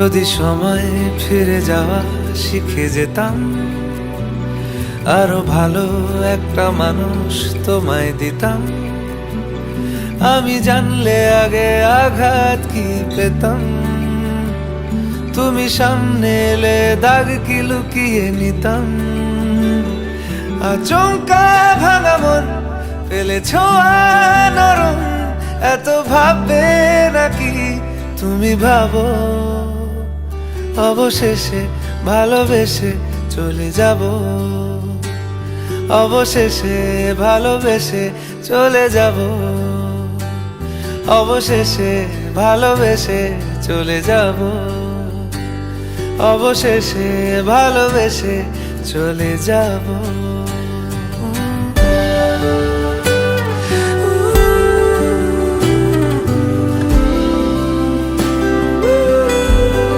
যদি সময় ফিরে যাওয়া শিখে যেতাম, আরো ভালো একটা মানুষ তোমায় দিতাম। আমি জানলে আগে আঘাত কি পেতাম, তুমি সামনে এলে দাগ কি লুকিয়ে নিতাম। আচমকা ভাঙা মন পেলে ছোঁয়া নরম, এত ভাববে নাকি তুমি ভাবো। অবশেষে ভালোবেসে চলে যাব, অবশেষে ভালোবেসে চলে যাব, অবশেষে ভালোবেসে চলে যাব, অবশেষে ভালোবেসে চলে যাব।